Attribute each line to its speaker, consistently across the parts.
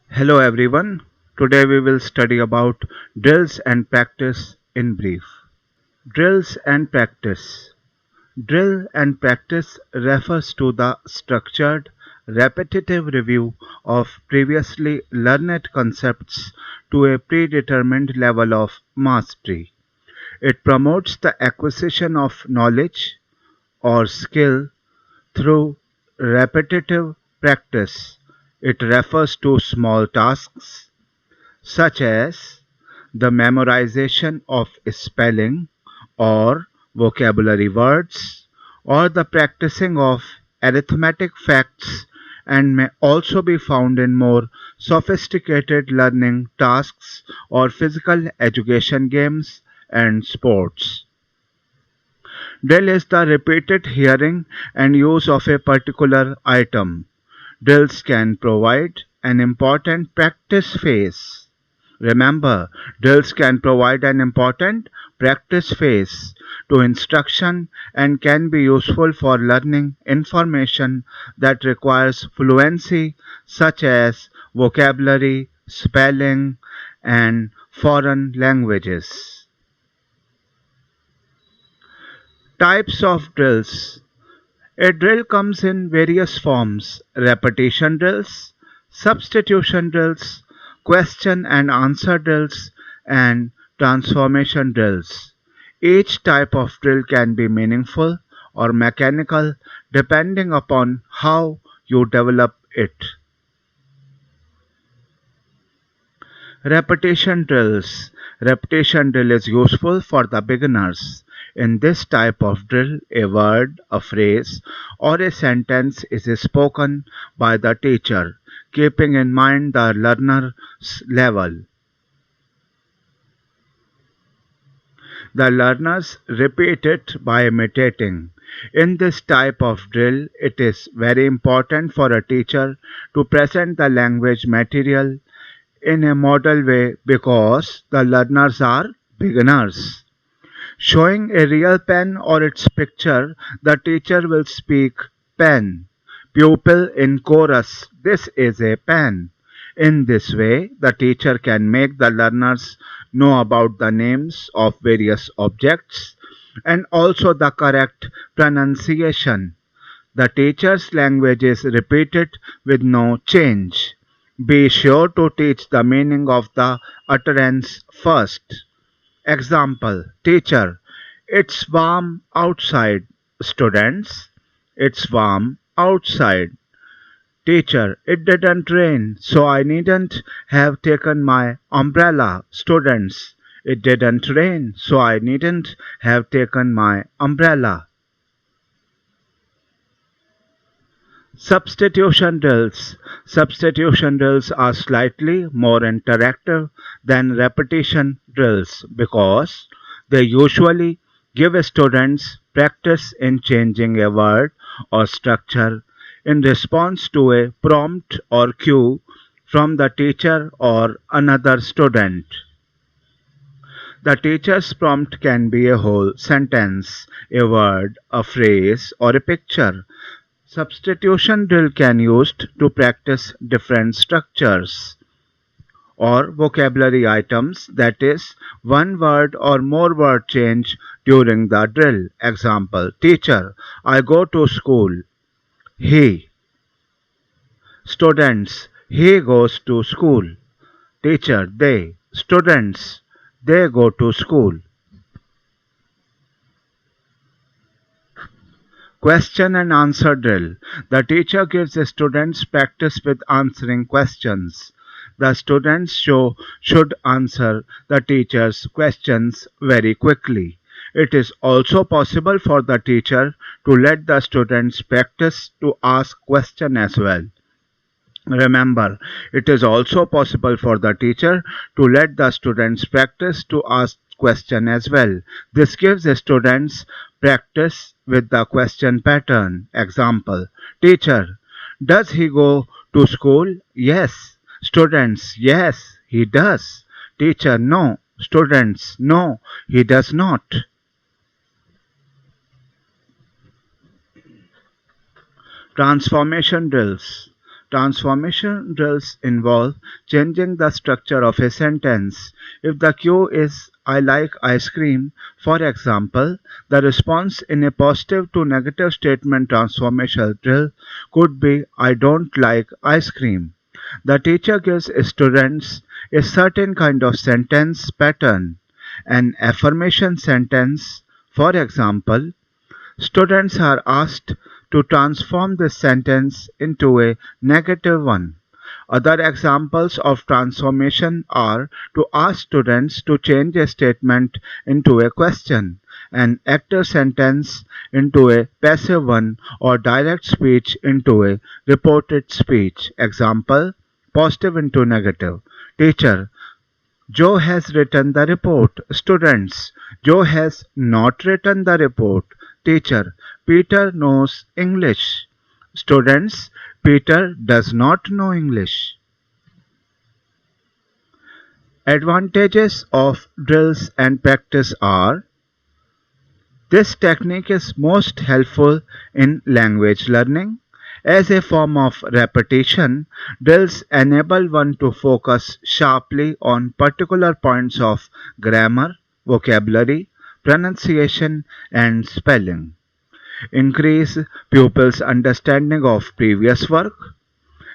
Speaker 1: Hello everyone. Today we will study about drills and practice in brief. Drills and practice. Drill and practice refers to the structured, repetitive review of previously learned concepts to a predetermined level of mastery. It promotes the acquisition of knowledge or skill through repetitive practice. It refers to small tasks such as the memorization of spelling or vocabulary words, or the practicing of arithmetic facts, and may also be found in more sophisticated learning tasks or physical education games and sports. Drill is the repeated hearing and use of a particular item. Drills can provide an important practice phase. Remember, drills can provide an important practice phase to instruction and can be useful for learning information that requires fluency, such as vocabulary, spelling, and foreign languages. Types of drills. A drill comes in various forms: repetition drills, substitution drills, question and answer drills, and transformation drills. Each type of drill can be meaningful or mechanical depending upon how you develop it. Repetition drills. Repetition drill is useful for the beginners. In this type of drill, a word, a phrase, or a sentence is spoken by the teacher, keeping in mind the learner's level. The learners repeat it by imitating. In this type of drill, it is very important for a teacher to present the language material in a model way because the learners are beginners. Showing a real pen or its picture, the teacher will speak pen. Pupil in chorus, this is a pen. In this way, the teacher can make the learners know about the names of various objects and also the correct pronunciation. The teacher's language is repeated with no change. Be sure to teach the meaning of the utterance first. Example: Teacher: It's warm outside. Students: It's warm outside. Teacher: It didn't rain, so I needn't have taken my umbrella. Students: It didn't rain, so I needn't have taken my umbrella. Substitution drills. Substitution drills are slightly more interactive than repetition drills because they usually give students practice in changing a word or structure in response to a prompt or cue from the teacher or another student. The teacher's prompt can be a whole sentence, a word, a phrase, or a picture. Substitution drill can used to practice different structures or vocabulary items, that is, one word or more word change during the drill. Example: Teacher: I go to school. He. Students: He goes to school. Teacher: They. Students: They go to school. Question and answer drill. The teacher gives the students practice with answering questions. The students should answer the teacher's questions very quickly. It is also possible for the teacher to let the students practice to ask questions as well. Remember, it is also possible for the teacher to let the students practice to ask question as well. This gives the students practice with the question pattern. Example: Teacher: Does he go to school? Yes. Students: Yes, he does. Teacher: No. Students: No, he does not. Transformation drills. Transformation drills involve changing the structure of a sentence. If the cue is I like ice cream, for example, the response in a positive to negative statement transformation drill could be I don't like ice cream. The teacher gives students a certain kind of sentence pattern. An affirmation sentence, for example, students are asked to transform this sentence into a negative one. Other examples of transformation are to ask students to change a statement into a question, an active sentence into a passive one, or direct speech into a reported speech. Example, positive into negative. Teacher, Joe has written the report. Students, Joe has not written the report. Teacher, Peter knows English. Students, Peter does not know English. Advantages of drills and practice are: this technique is most helpful in language learning. As a form of repetition, drills enable one to focus sharply on particular points of grammar, vocabulary, pronunciation, and spelling, increase pupils' understanding of previous work,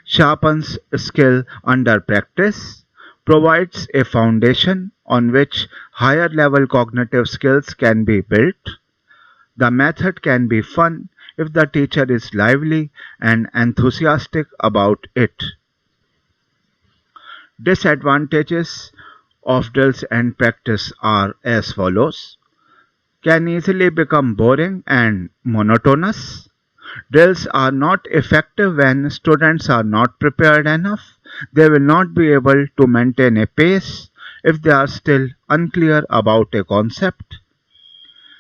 Speaker 1: sharpens skill under practice, provides a foundation on which higher level cognitive skills can be built. The method can be fun if the teacher is lively and enthusiastic about it. Disadvantages of drills and practice are as follows: can easily become boring and monotonous. Drills are not effective when students are not prepared enough. They will not be able to maintain a pace if they are still unclear about a concept.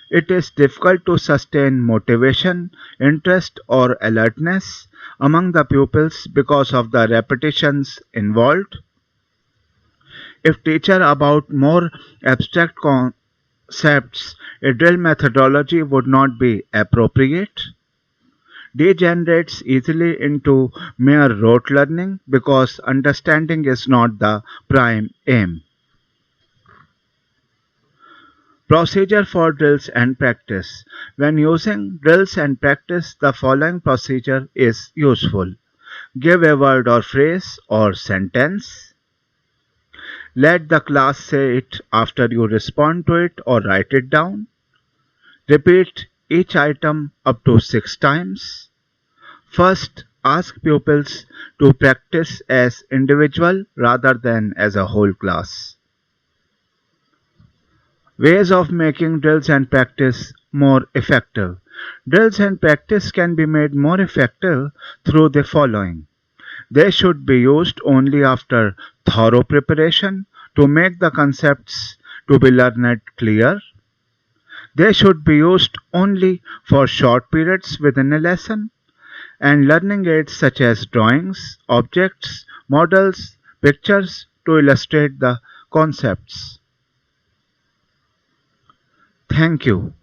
Speaker 1: It is difficult to sustain motivation, interest, or alertness among the pupils because of the repetitions involved. If teacher about more abstract concepts, a drill methodology would not be appropriate. Degenerates easily into mere rote learning because understanding is not the prime aim. Procedure for drills and practice. When using drills and practice, the following procedure is useful. Give a word or phrase or sentence. Let the class say it after you respond to it or write it down. Repeat each item up to 6 times. First, ask pupils to practice as individual rather than as a whole class. Ways of making drills and practice more effective. Drills and practice can be made more effective through the following. They should be used only after thorough preparation to make the concepts to be learned clear. They should be used only for short periods within a lesson, and learning aids such as drawings, objects, models, pictures to illustrate the concepts. Thank you.